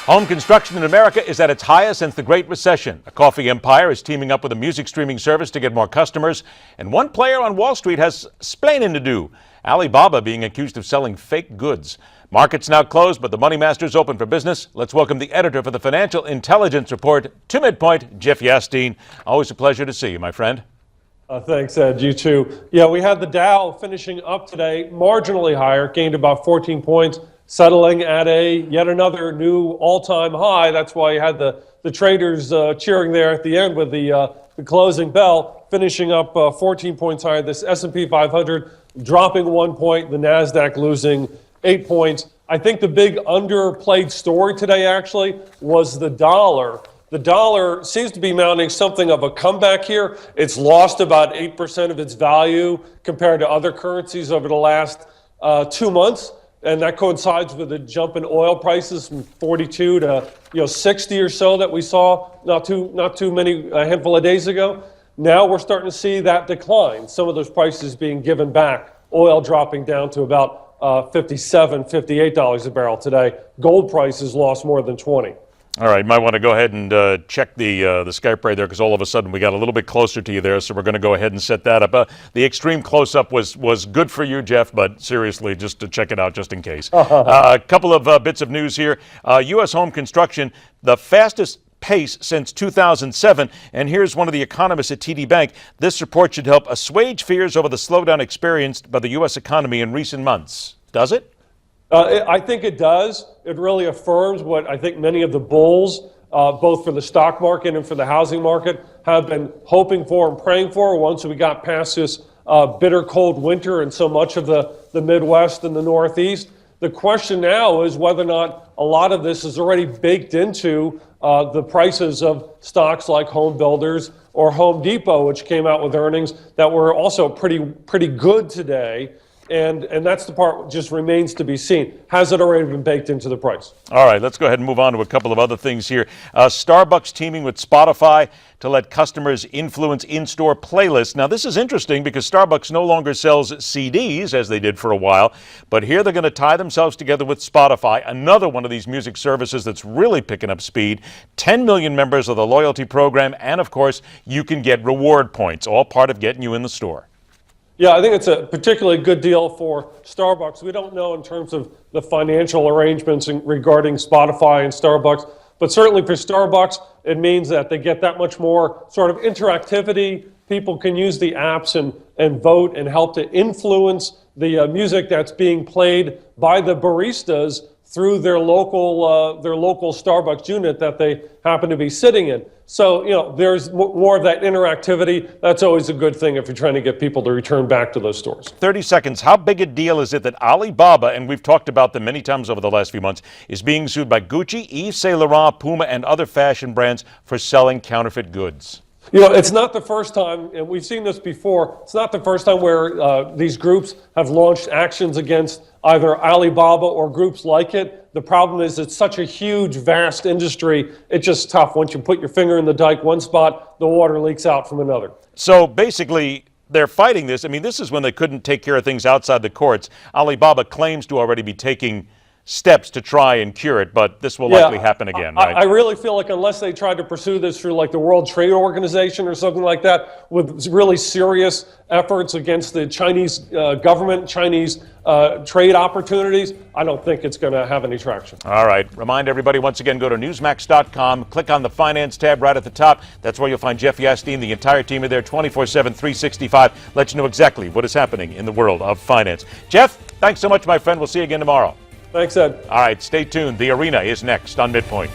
Home construction in America is at its highest since the Great Recession. A coffee empire is teaming up with a music streaming service to get more customers. And one player on Wall Street has splaining to do. Alibaba being accused of selling fake goods. Markets now closed, but the money master's open for business. Let's welcome the editor for the Financial Intelligence Report to MidPoint, Jeff Yastine. Always a pleasure to see you, my friend. Thanks, Ed. You too. Yeah, we had the Dow finishing up today, marginally higher, gained about 14 points, settling at yet another new all-time high. That's why you had the traders cheering there at the end with the closing bell, finishing up 14 points higher. This S&P 500 dropping 1 point, the NASDAQ losing 8 points. I think the big underplayed story today actually was the dollar. The dollar seems to be mounting something of a comeback here. It's lost about 8% of its value compared to other currencies over the last 2 months. And that coincides with a jump in oil prices from 42 to 60 or so that we saw not too many a handful of days ago. Now we're starting to see that decline. Some of those prices being given back. Oil dropping down to about $57, $58 a barrel today. Gold prices lost more than 20. All right, might want to go ahead and check the Skype right there, because all of a sudden we got a little bit closer to you there, so we're going to go ahead and set that up. The extreme close-up was good for you, Jeff, but seriously, just to check it out just in case. A couple of bits of news here. U.S. home construction, the fastest pace since 2007, and here's one of the economists at TD Bank. This report should help assuage fears over the slowdown experienced by the U.S. economy in recent months. Does it? I think it does. It really affirms what I think many of the bulls, both for the stock market and for the housing market, have been hoping for and praying for once we got past this bitter cold winter in so much of the Midwest and the Northeast. The question now is whether or not a lot of this is already baked into the prices of stocks like Home Builders or Home Depot, which came out with earnings that were also pretty good today. And that's the part that just remains to be seen. Has it already been baked into the price? All right, let's go ahead and move on to a couple of other things here. Starbucks teaming with Spotify to let customers influence in-store playlists. Now, this is interesting because Starbucks no longer sells CDs, as they did for a while, but here they're going to tie themselves together with Spotify, another one of these music services that's really picking up speed. 10 million members of the loyalty program, and of course, you can get reward points, all part of getting you in the store. Yeah, I think it's a particularly good deal for Starbucks. We don't know in terms of the financial arrangements regarding Spotify and Starbucks, but certainly for Starbucks, it means that they get that much more sort of interactivity. People can use the apps and vote and help to influence the music that's being played by the baristas through their local Starbucks unit that they happen to be sitting in. So, there's more of that interactivity. That's always a good thing if you're trying to get people to return back to those stores. 30 seconds. How big a deal is it that Alibaba, and we've talked about them many times over the last few months, is being sued by Gucci, Yves Saint Laurent, Puma, and other fashion brands for selling counterfeit goods? It's not the first time, and we've seen this before, it's not the first time where these groups have launched actions against either Alibaba or groups like it. The problem is it's such a huge, vast industry, it's just tough. Once you put your finger in the dike one spot, the water leaks out from another. So basically, they're fighting this. I mean, this is when they couldn't take care of things outside the courts. Alibaba claims to already be taking steps to try and cure it, but this will likely happen again, right? I really feel like unless they tried to pursue this through like the World Trade Organization or something like that, with really serious efforts against the Chinese government, Chinese trade opportunities, I don't think it's going to have any traction. All right. Remind everybody, once again, go to Newsmax.com, click on the Finance tab right at the top. That's where you'll find Jeff Yastine, the entire team are there 24/7, 365. Let you know exactly what is happening in the world of finance. Jeff, thanks so much, my friend. We'll see you again tomorrow. Thanks, Ed. All right, stay tuned. The Arena is next on MidPoint.